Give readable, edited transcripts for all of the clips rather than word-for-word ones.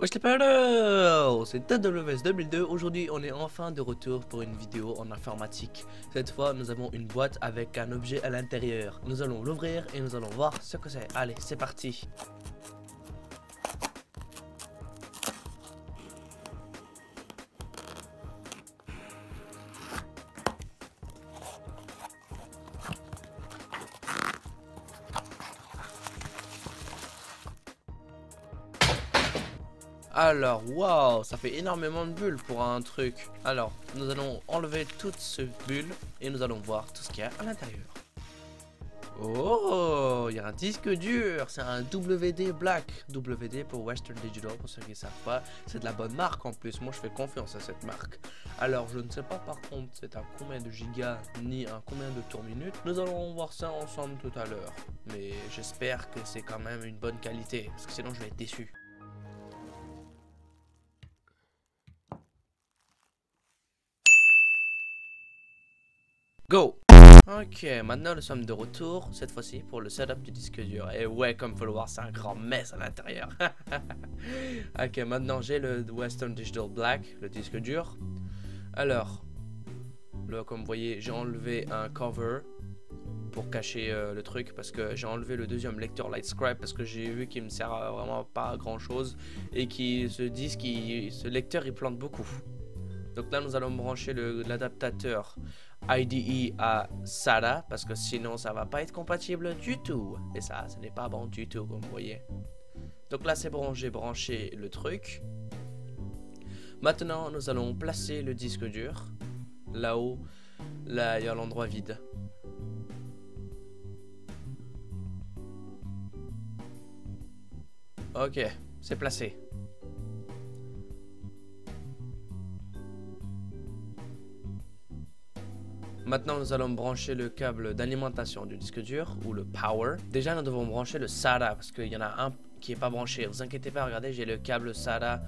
Wesh les potos, c'est TWS 2002. Aujourd'hui on est enfin de retour pour une vidéo en informatique. Cette fois nous avons une boîte avec un objet à l'intérieur. Nous allons l'ouvrir et nous allons voir ce que c'est. Allez, c'est parti. Alors, waouh, ça fait énormément de bulles pour un truc. Alors, nous allons enlever toute cette bulle et nous allons voir tout ce qu'il y a à l'intérieur. Oh, il y a un disque dur, c'est un WD Black. WD pour Western Digital, pour ceux qui ne savent pas. C'est de la bonne marque en plus, moi je fais confiance à cette marque. Alors, je ne sais pas par contre c'est un combien de gigas ni un combien de tours minutes. Nous allons voir ça ensemble tout à l'heure. Mais j'espère que c'est quand même une bonne qualité, parce que sinon je vais être déçu. Go! Ok, maintenant nous sommes de retour, cette fois-ci pour le setup du disque dur. Et ouais, comme faut le voir, c'est un grand mess à l'intérieur. Ok, maintenant j'ai le Western Digital Black, le disque dur. Alors, là comme vous voyez, j'ai enlevé un cover pour cacher le truc, parce que j'ai enlevé le deuxième lecteur Lightscribe parce que j'ai vu qu'il me sert vraiment pas à grand chose et qui ce disque, ce lecteur il plante beaucoup. Donc là nous allons brancher l'adaptateur IDE à SATA parce que sinon ça va pas être compatible du tout. Et ça, ce n'est pas bon du tout comme vous voyez. Donc là c'est bon, j'ai branché le truc. Maintenant nous allons placer le disque dur. Là-haut, là il y a l'endroit vide. Ok, c'est placé. Maintenant nous allons brancher le câble d'alimentation du disque dur ou le power. Déjà nous devons brancher le SATA parce qu'il y en a un qui n'est pas branché. Vous inquiétez pas, regardez, j'ai le câble SATA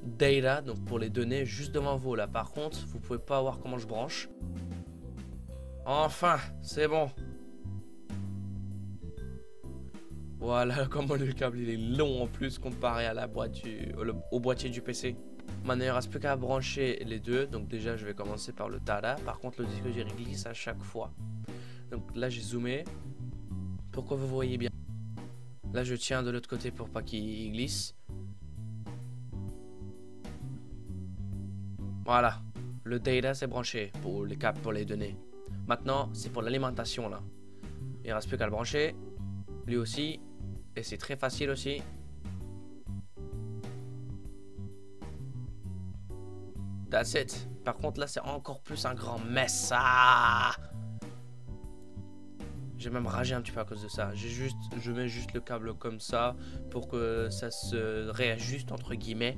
data donc pour les données juste devant vous là. Par contre vous pouvez pas voir comment je branche. Enfin c'est bon. Voilà comment le câble il est long en plus comparé à la boîte au boîtier du PC. Maintenant il ne reste plus qu'à brancher les deux. Donc déjà je vais commencer par le TADA. Par contre le disque dur il glisse à chaque fois. Donc là j'ai zoomé pour que vous voyez bien. Là je tiens de l'autre côté pour pas qu'il glisse. Voilà. Le data c'est branché pour les câbles pour les données. Maintenant c'est pour l'alimentation là. Il ne reste plus qu'à le brancher. Lui aussi. Et c'est très facile aussi. That's it. Par contre là c'est encore plus un grand mess. Ah, j'ai même ragé un petit peu à cause de ça. Je mets juste le câble comme ça pour que ça se réajuste entre guillemets.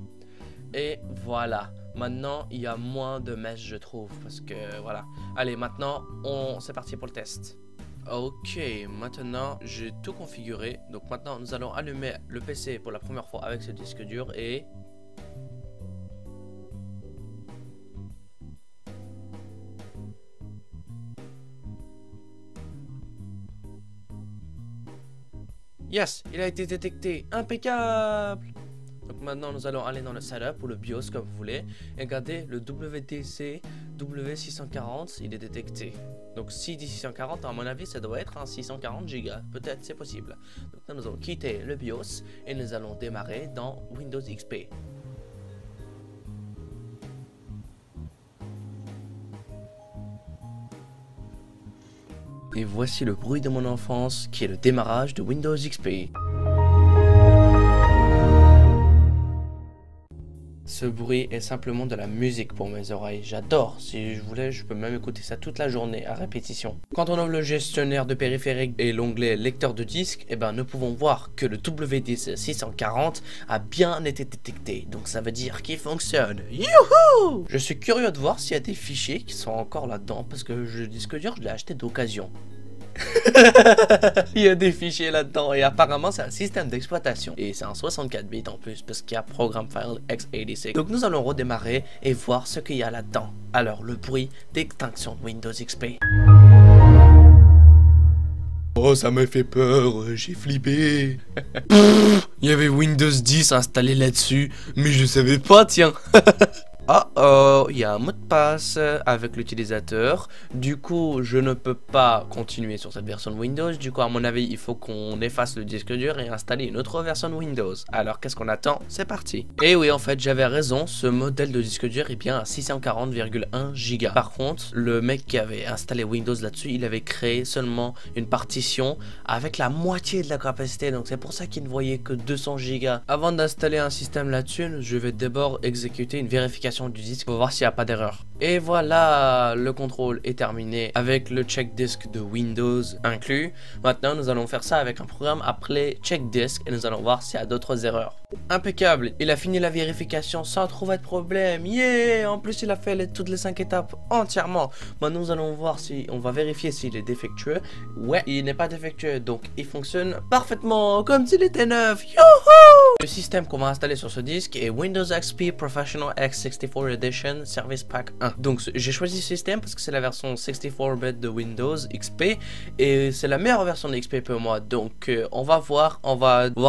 Et voilà. Maintenant il y a moins de mess je trouve. Parce que voilà. Allez maintenant c'est parti pour le test. Ok, maintenant j'ai tout configuré. Donc maintenant nous allons allumer le PC pour la première fois avec ce disque dur et... Yes, il a été détecté. Impeccable. Donc maintenant nous allons aller dans le setup ou le BIOS comme vous voulez. Et regardez le WDC W640, il est détecté. Donc si dit 640, à mon avis ça doit être un 640 Go. Peut-être c'est possible. Donc là nous allons quitter le BIOS et nous allons démarrer dans Windows XP. Et voici le bruit de mon enfance qui est le démarrage de Windows XP. Ce bruit est simplement de la musique pour mes oreilles. J'adore. Si je voulais, je peux même écouter ça toute la journée à répétition. Quand on ouvre le gestionnaire de périphériques et l'onglet lecteur de disque, eh ben, nous pouvons voir que le WD640 a bien été détecté. Donc ça veut dire qu'il fonctionne. Youhou! Je suis curieux de voir s'il y a des fichiers qui sont encore là-dedans parce que le disque dur, je l'ai acheté d'occasion. Il y a des fichiers là-dedans et apparemment c'est un système d'exploitation et c'est un 64 bits en plus parce qu'il y a Program File x86. Donc nous allons redémarrer et voir ce qu'il y a là-dedans. Alors le bruit d'extinction de Windows XP. Oh, ça m'a fait peur, j'ai flippé. Il y avait Windows 10 installé là-dessus, mais je savais pas, tiens. Oh, il y a un mot de passe avec l'utilisateur. Du coup, je ne peux pas continuer sur cette version de Windows. Du coup, à mon avis, il faut qu'on efface le disque dur et installer une autre version de Windows. Alors, qu'est-ce qu'on attend? C'est parti. Et oui, en fait, j'avais raison. Ce modèle de disque dur est bien à 640,1 Go. Par contre, le mec qui avait installé Windows là-dessus, il avait créé seulement une partition avec la moitié de la capacité. Donc, c'est pour ça qu'il ne voyait que 200 Go. Avant d'installer un système là-dessus, je vais d'abord exécuter une vérification du disque pour voir s'il n'y a pas d'erreur. Et voilà, le contrôle est terminé avec le check disk de Windows inclus. Maintenant, nous allons faire ça avec un programme appelé check disk et nous allons voir s'il y a d'autres erreurs. Impeccable, il a fini la vérification sans trouver de problème. Yeah! En plus, il a fait toutes les 5 étapes entièrement. Maintenant, nous allons voir si on va vérifier s'il est défectueux. Ouais, il n'est pas défectueux, donc il fonctionne parfaitement comme s'il était neuf. Youhou! Le système qu'on va installer sur ce disque est Windows XP Professional X64 Edition Service Pack 1. Donc j'ai choisi ce système parce que c'est la version 64-bit de Windows XP et c'est la meilleure version de XP pour moi. Donc on va voir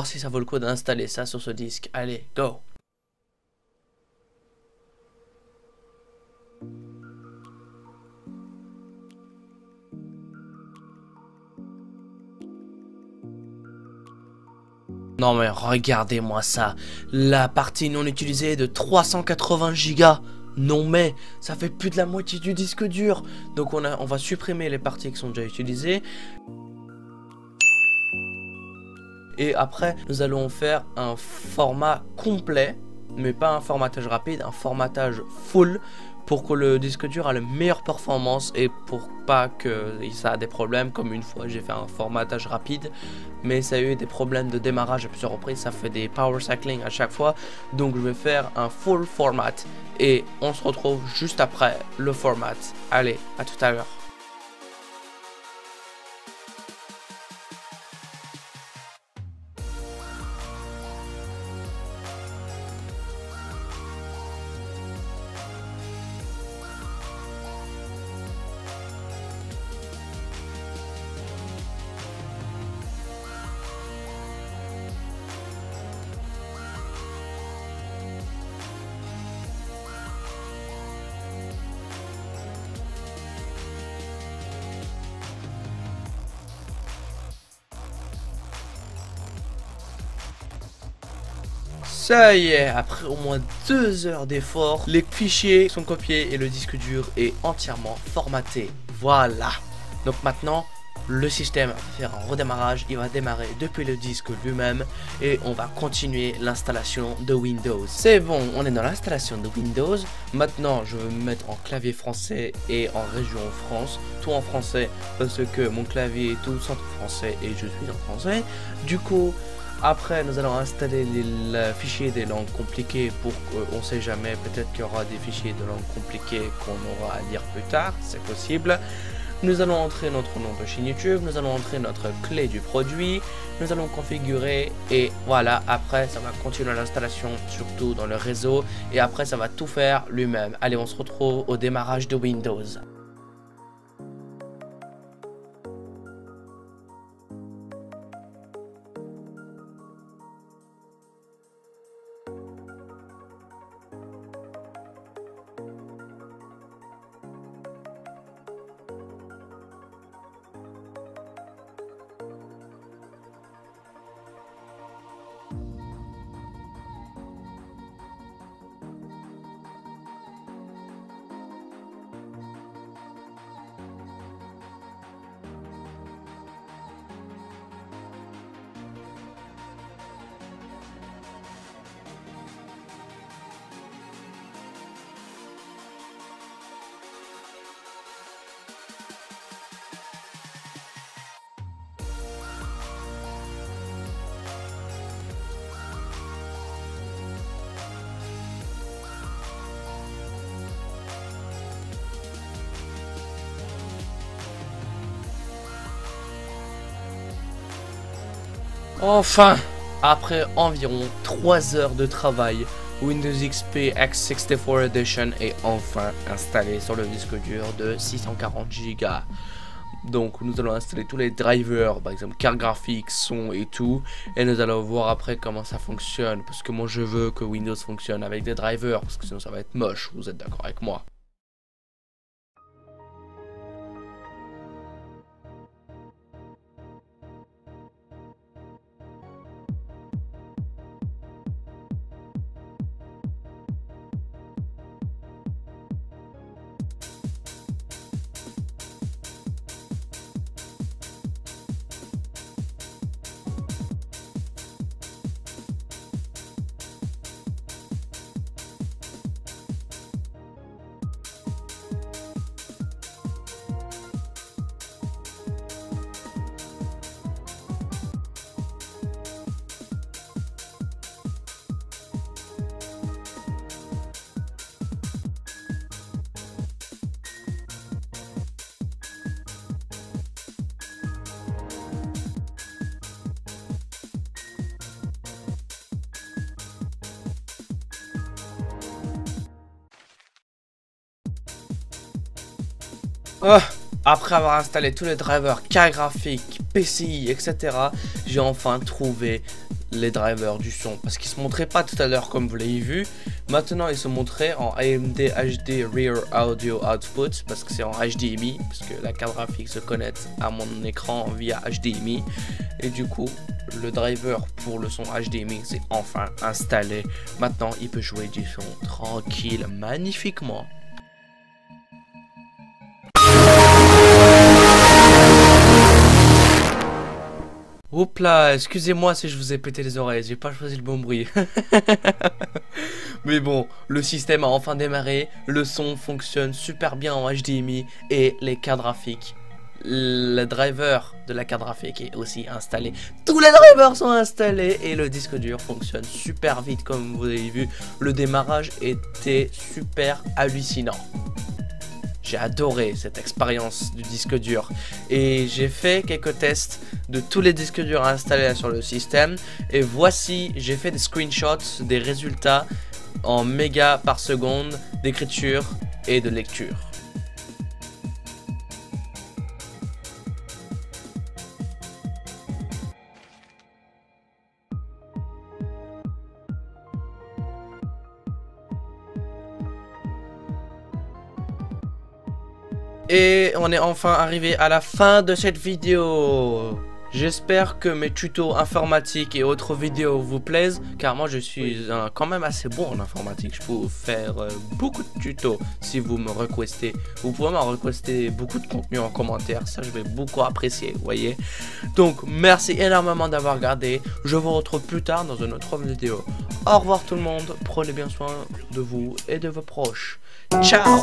si ça vaut le coup d'installer ça sur ce disque. Allez, go! Non mais regardez-moi ça, la partie non utilisée de 380 Go. Non mais, ça fait plus de la moitié du disque dur. Donc on va supprimer les parties qui sont déjà utilisées. Et après, nous allons faire un format complet, mais pas un formatage rapide, un formatage full, pour que le disque dur a la meilleure performance et pour pas que ça a des problèmes. Comme une fois j'ai fait un formatage rapide mais ça a eu des problèmes de démarrage à plusieurs reprises, ça fait des power cycling à chaque fois. Donc je vais faire un full format et on se retrouve juste après le format. Allez, à tout à l'heure. Ça y est, après au moins 2 heures d'effort, les fichiers sont copiés et le disque dur est entièrement formaté. Voilà. Donc maintenant, le système va faire un redémarrage, il va démarrer depuis le disque lui-même et on va continuer l'installation de Windows. C'est bon, on est dans l'installation de Windows. Maintenant, je vais me mettre en clavier français et en région France, tout en français parce que mon clavier est tout centre français et je suis en français. Du coup, après, nous allons installer les fichiers des langues compliquées pour qu'on ne sait jamais, peut-être qu'il y aura des fichiers de langues compliquées qu'on aura à lire plus tard, c'est possible. Nous allons entrer notre nom de chaîne YouTube, nous allons entrer notre clé du produit, nous allons configurer et voilà, après ça va continuer l'installation surtout dans le réseau et après ça va tout faire lui-même. Allez, on se retrouve au démarrage de Windows. Enfin, après environ 3 heures de travail, Windows XP X64 Edition est enfin installé sur le disque dur de 640 Go. Donc nous allons installer tous les drivers, par exemple carte graphique, son et tout. Et nous allons voir après comment ça fonctionne. Parce que moi je veux que Windows fonctionne avec des drivers. Parce que sinon ça va être moche, vous êtes d'accord avec moi? Oh, après avoir installé tous les drivers carte graphique, PCI, etc., j'ai enfin trouvé les drivers du son. Parce qu'ils se montraient pas tout à l'heure comme vous l'avez vu. Maintenant ils se montraient en AMD HD Rear Audio Output. Parce que c'est en HDMI. Parce que la carte graphique se connecte à mon écran via HDMI. Et du coup, le driver pour le son HDMI c'est enfin installé. Maintenant il peut jouer du son tranquille, magnifiquement. Oups là, excusez-moi si je vous ai pété les oreilles, j'ai pas choisi le bon bruit. Mais bon, le système a enfin démarré, le son fonctionne super bien en HDMI et les cartes graphiques. Le driver de la carte graphique est aussi installé. Tous les drivers sont installés et le disque dur fonctionne super vite comme vous avez vu. Le démarrage était super hallucinant. J'ai adoré cette expérience du disque dur et j'ai fait quelques tests de tous les disques durs installés sur le système et voici, j'ai fait des screenshots des résultats en mégas par seconde d'écriture et de lecture. Et on est enfin arrivé à la fin de cette vidéo. J'espère que mes tutos informatiques et autres vidéos vous plaisent, car moi je suis quand même assez bon en informatique. Je peux vous faire beaucoup de tutos si vous me requestez. Vous pouvez me requester beaucoup de contenu en commentaire, ça je vais beaucoup apprécier, vous voyez. Donc merci énormément d'avoir regardé. Je vous retrouve plus tard dans une autre vidéo. Au revoir tout le monde, prenez bien soin de vous et de vos proches. Ciao.